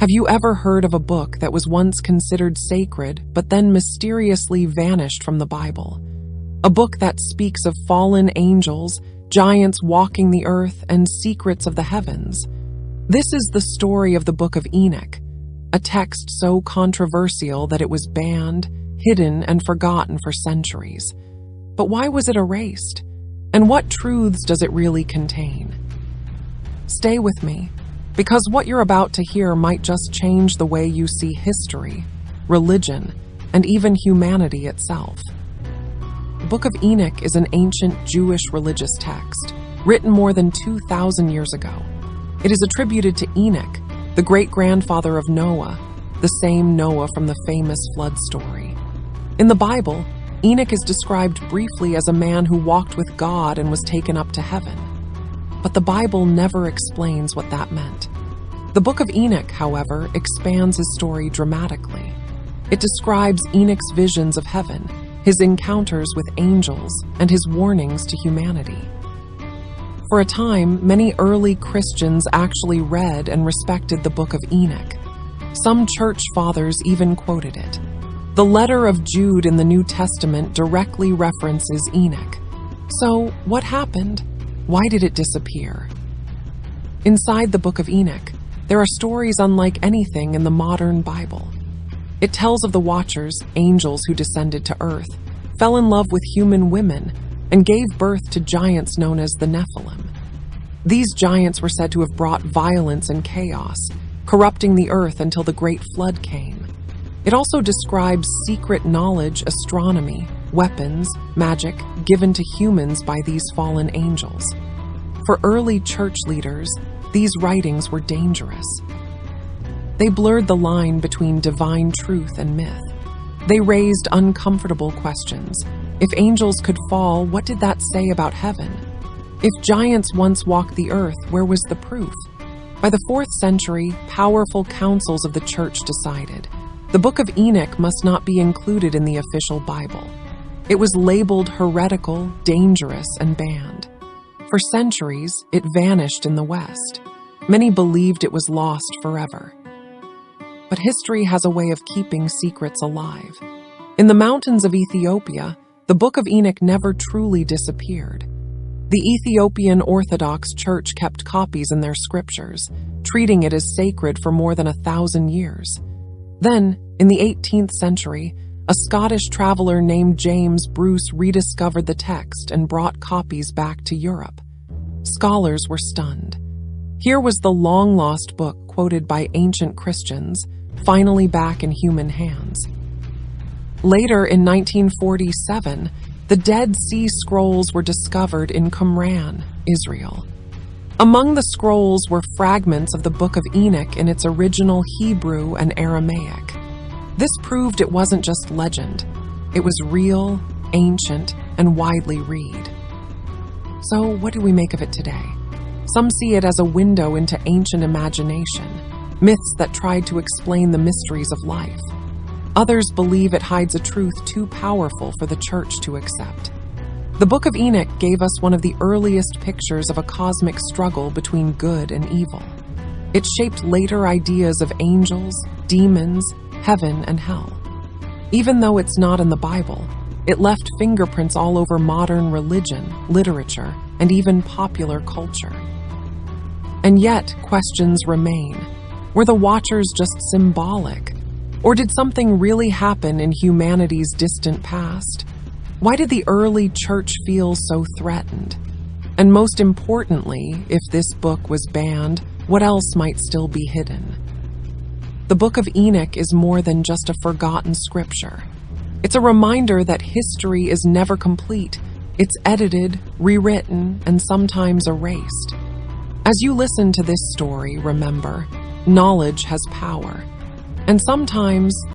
Have you ever heard of a book that was once considered sacred but then mysteriously vanished from the Bible? A book that speaks of fallen angels, giants walking the earth, and secrets of the heavens. This is the story of the Book of Enoch, a text so controversial that it was banned, hidden, and forgotten for centuries. But why was it erased? And what truths does it really contain? Stay with me, because what you're about to hear might just change the way you see history, religion, and even humanity itself. The Book of Enoch is an ancient Jewish religious text, written more than 2,000 years ago. It is attributed to Enoch, the great-grandfather of Noah, the same Noah from the famous flood story. In the Bible, Enoch is described briefly as a man who walked with God and was taken up to heaven. But the Bible never explains what that meant. The Book of Enoch, however, expands his story dramatically. It describes Enoch's visions of heaven, his encounters with angels, and his warnings to humanity. For a time, many early Christians actually read and respected the Book of Enoch. Some church fathers even quoted it. The letter of Jude in the New Testament directly references Enoch. So, what happened? Why did it disappear? Inside the Book of Enoch, there are stories unlike anything in the modern Bible. It tells of the Watchers, angels who descended to earth, fell in love with human women, and gave birth to giants known as the Nephilim. These giants were said to have brought violence and chaos, corrupting the earth until the Great Flood came. It also describes secret knowledge, astronomy, weapons, magic given to humans by these fallen angels. For early church leaders, these writings were dangerous. They blurred the line between divine truth and myth. They raised uncomfortable questions. If angels could fall, what did that say about heaven? If giants once walked the earth, where was the proof? By the 4th century, powerful councils of the church decided the Book of Enoch must not be included in the official Bible. It was labeled heretical, dangerous, and banned. For centuries, it vanished in the West. Many believed it was lost forever. But history has a way of keeping secrets alive. In the mountains of Ethiopia, the Book of Enoch never truly disappeared. The Ethiopian Orthodox Church kept copies in their scriptures, treating it as sacred for more than 1,000 years. Then, in the 18th century, a Scottish traveler named James Bruce rediscovered the text and brought copies back to Europe. Scholars were stunned. Here was the long-lost book quoted by ancient Christians, finally back in human hands. Later, in 1947, the Dead Sea Scrolls were discovered in Qumran, Israel. Among the scrolls were fragments of the Book of Enoch in its original Hebrew and Aramaic. This proved it wasn't just legend. It was real, ancient, and widely read. So, what do we make of it today? Some see it as a window into ancient imagination, myths that tried to explain the mysteries of life. Others believe it hides a truth too powerful for the church to accept. The Book of Enoch gave us one of the earliest pictures of a cosmic struggle between good and evil. It shaped later ideas of angels, demons, heaven, and hell. Even though it's not in the Bible, it left fingerprints all over modern religion, literature, and even popular culture. And yet, questions remain. Were the Watchers just symbolic? Or did something really happen in humanity's distant past? Why did the early church feel so threatened? And most importantly, if this book was banned, what else might still be hidden? The Book of Enoch is more than just a forgotten scripture. It's a reminder that history is never complete. It's edited, rewritten, and sometimes erased. As you listen to this story, remember, knowledge has power. And sometimes